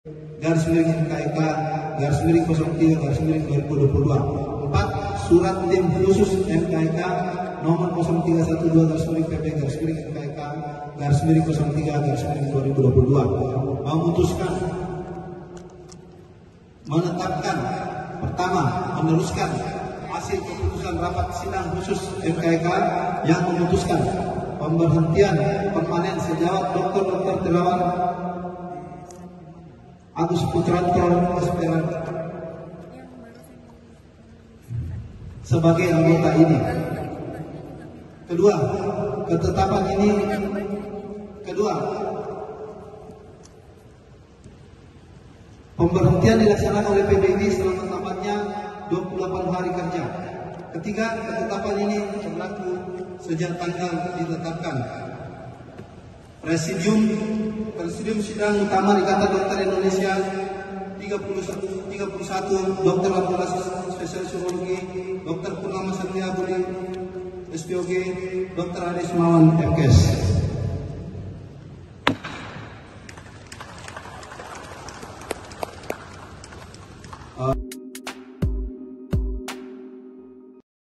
garis miring NKK garis miring 03 garis miring 2022. 4. Surat tim khusus NKK nomor 0312 garis miring PP garis miring NKK garis miring 03 garis miring 2022 memutuskan menetapkan pertama meneruskan hasil keputusan rapat sidang khusus NKK yang memutuskan pemberhentian permanen sejawat Dr. Terawan Agus Putranto Esperan sebagai anggota ini. Kedua, pemberhentian dilaksanakan oleh PBI selama-lamanya 28 hari kerja. Ketiga, ketetapan ini berlaku sejak tanggal ditetapkan. Presidium Sidang Utama Ikatan Dokter Indonesia 31 Dr. Abdullah Spesialis Urologi, Dr. Purnama Satya Budi SPOG, Dr. Aris Mawan FKS.